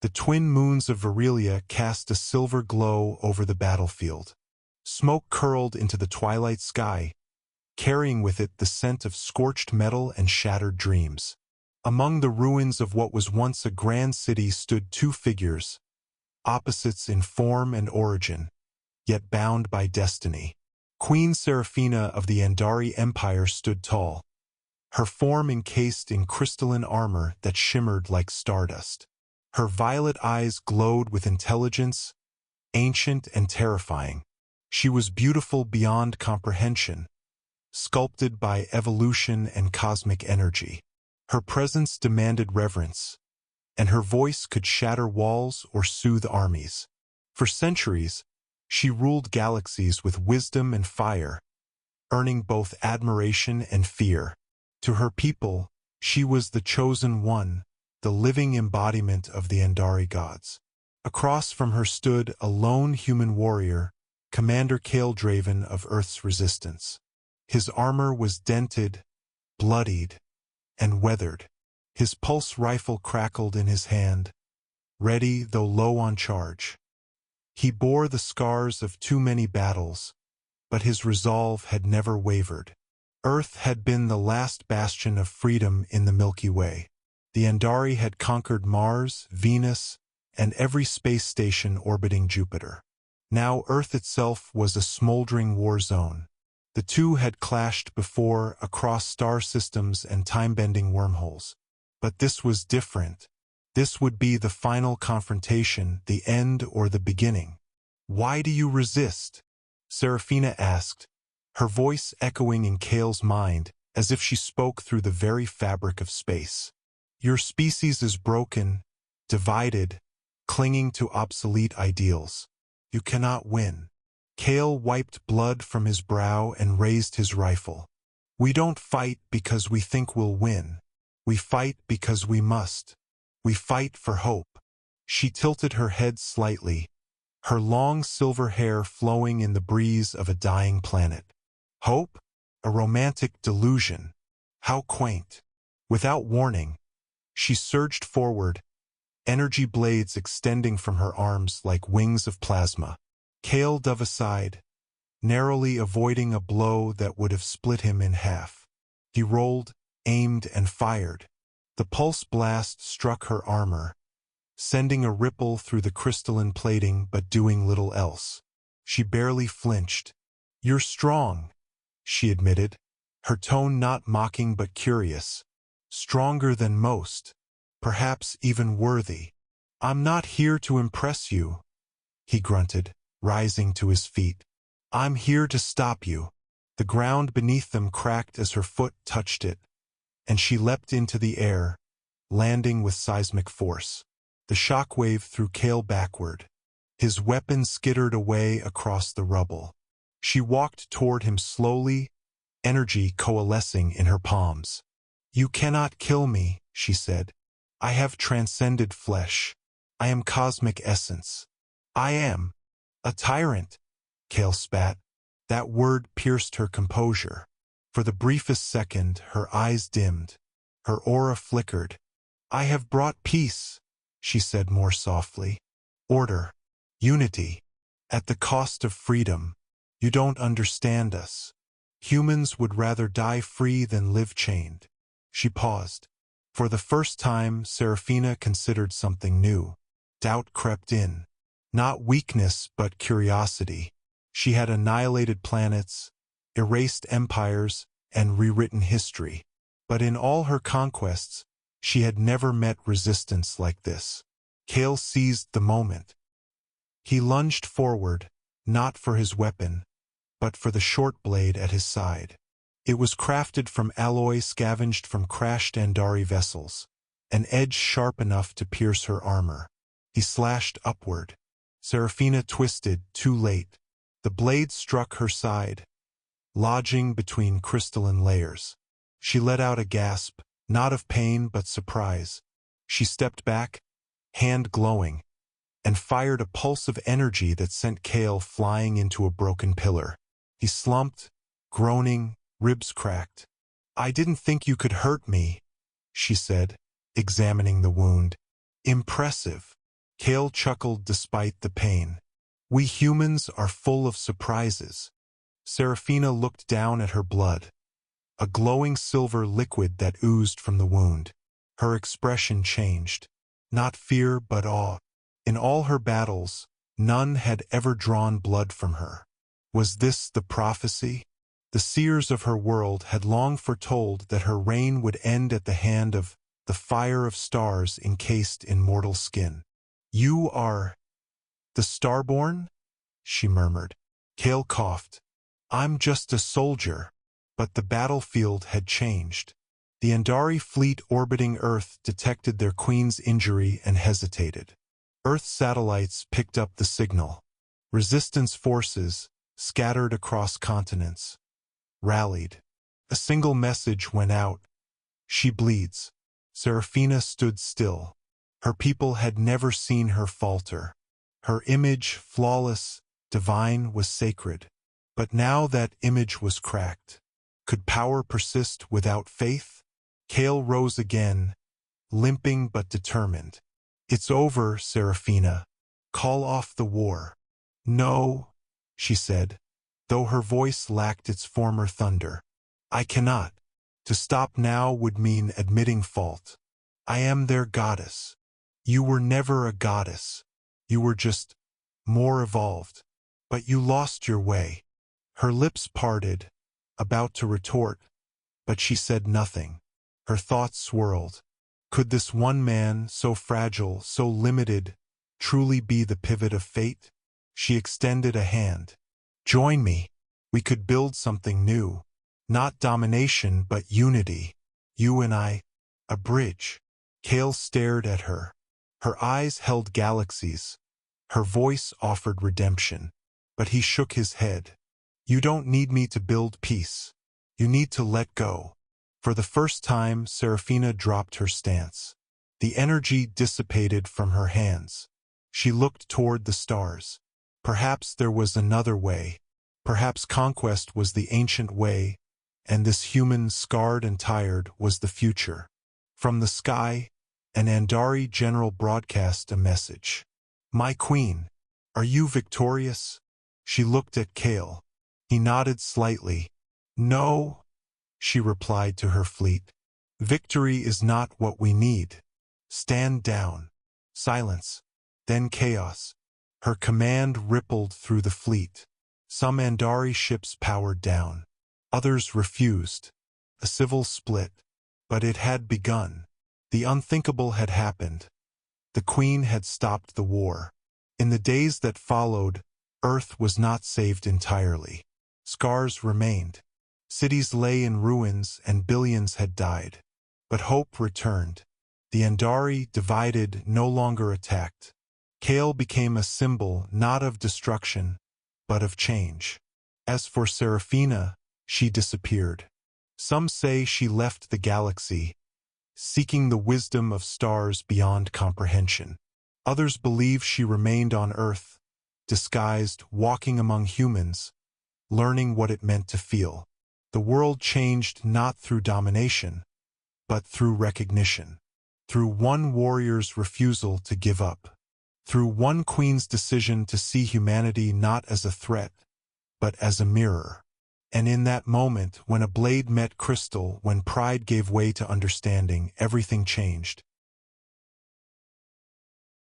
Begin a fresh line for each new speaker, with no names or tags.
The twin moons of Verelia cast a silver glow over the battlefield. Smoke curled into the twilight sky, carrying with it the scent of scorched metal and shattered dreams. Among the ruins of what was once a grand city stood two figures, opposites in form and origin, yet bound by destiny. Queen Seraphina of the Andari Empire stood tall, her form encased in crystalline armor that shimmered like stardust. Her violet eyes glowed with intelligence, ancient and terrifying. She was beautiful beyond comprehension, sculpted by evolution and cosmic energy. Her presence demanded reverence, and her voice could shatter walls or soothe armies. For centuries, she ruled galaxies with wisdom and fire, earning both admiration and fear. To her people, she was the chosen one, the living embodiment of the Andari gods. Across from her stood a lone human warrior, Commander Kale-Draven of Earth's resistance. His armor was dented, bloodied, and weathered. His pulse rifle crackled in his hand, ready though low on charge. He bore the scars of too many battles, but his resolve had never wavered. Earth had been the last bastion of freedom in the Milky Way. The Andari had conquered Mars, Venus, and every space station orbiting Jupiter. Now Earth itself was a smoldering war zone. The two had clashed before across star systems and time-bending wormholes. But this was different. This would be the final confrontation, the end or the beginning. "Why do you resist?" Seraphina asked, her voice echoing in Kale's mind as if she spoke through the very fabric of space. "Your species is broken, divided, clinging to obsolete ideals. You cannot win." Kale wiped blood from his brow and raised his rifle. "We don't fight because we think we'll win. We fight because we must. We fight for hope." She tilted her head slightly, her long silver hair flowing in the breeze of a dying planet. Hope? A romantic delusion. How quaint. Without warning, she surged forward, energy blades extending from her arms like wings of plasma. Kale dove aside, narrowly avoiding a blow that would have split him in half. He rolled, aimed, and fired. The pulse blast struck her armor, sending a ripple through the crystalline plating but doing little else. She barely flinched. "You're strong," she admitted, her tone not mocking but curious. "Stronger than most, perhaps even worthy." "I'm not here to impress you," he grunted, rising to his feet. "I'm here to stop you." The ground beneath them cracked as her foot touched it, and she leapt into the air, landing with seismic force. The shockwave threw Kale backward. His weapon skittered away across the rubble. She walked toward him slowly, energy coalescing in her palms. "You cannot kill me," she said. "I have transcended flesh. I am cosmic essence. I am a tyrant." Kale spat. That word pierced her composure. For the briefest second, her eyes dimmed. Her aura flickered. "I have brought peace," she said more softly. "Order. Unity. At the cost of freedom. You don't understand us. Humans would rather die free than live chained." She paused. For the first time, Seraphina considered something new. Doubt crept in. Not weakness, but curiosity. She had annihilated planets, erased empires, and rewritten history. But in all her conquests, she had never met resistance like this. Kale seized the moment. He lunged forward, not for his weapon, but for the short blade at his side. It was crafted from alloy scavenged from crashed Andari vessels, an edge sharp enough to pierce her armor. He slashed upward. Seraphina twisted, too late. The blade struck her side, lodging between crystalline layers. She let out a gasp, not of pain but surprise. She stepped back, hand glowing, and fired a pulse of energy that sent Kale flying into a broken pillar. He slumped, groaning, ribs cracked. "I didn't think you could hurt me," she said, examining the wound. "Impressive." Kale chuckled despite the pain. We humans are full of surprises. Seraphina looked down at her blood, a glowing silver liquid that oozed from the wound. Her expression changed. Not fear but awe. In all her battles, none had ever drawn blood from her. Was this the prophecy? The seers of her world had long foretold that her reign would end at the hand of the fire of stars encased in mortal skin. You are the Starborn? She murmured. Kale coughed. I'm just a soldier. But the battlefield had changed. The Andari fleet orbiting Earth detected their queen's injury and hesitated. Earth satellites picked up the signal. Resistance forces, scattered across continents, rallied. A single message went out. She bleeds. Seraphina stood still. Her people had never seen her falter. Her image, flawless, divine, was sacred. But now that image was cracked. Could power persist without faith? Kale rose again, limping but determined. It's over, Seraphina. Call off the war. No, she said, though her voice lacked its former thunder. I cannot. To stop now would mean admitting fault. I am their goddess. You were never a goddess. You were just more evolved. But you lost your way. Her lips parted, about to retort, but she said nothing. Her thoughts swirled. Could this one man, so fragile, so limited, truly be the pivot of fate? She extended a hand. Join me. We could build something new. Not domination, but unity. You and I. A bridge. Kale stared at her. Her eyes held galaxies. Her voice offered redemption. But he shook his head. You don't need me to build peace. You need to let go. For the first time, Seraphina dropped her stance. The energy dissipated from her hands. She looked toward the stars. Perhaps there was another way. Perhaps conquest was the ancient way, and this human, scarred and tired, was the future. From the sky, an Andari general broadcast a message. My queen, are you victorious? She looked at Kale. He nodded slightly. No, she replied to her fleet. Victory is not what we need. Stand down. Silence. Then chaos. Her command rippled through the fleet. Some Andari ships powered down. Others refused. A civil split. But it had begun. The unthinkable had happened. The Queen had stopped the war. In the days that followed, Earth was not saved entirely. Scars remained. Cities lay in ruins and billions had died. But hope returned. The Andari, divided, no longer attacked. Kale became a symbol not of destruction, but of change. As for Seraphina, she disappeared. Some say she left the galaxy, seeking the wisdom of stars beyond comprehension. Others believe she remained on Earth, disguised, walking among humans, learning what it meant to feel. The world changed not through domination, but through recognition. Through one warrior's refusal to give up. Through one queen's decision to see humanity not as a threat, but as a mirror. And in that moment, when a blade met crystal, when pride gave way to understanding, everything changed.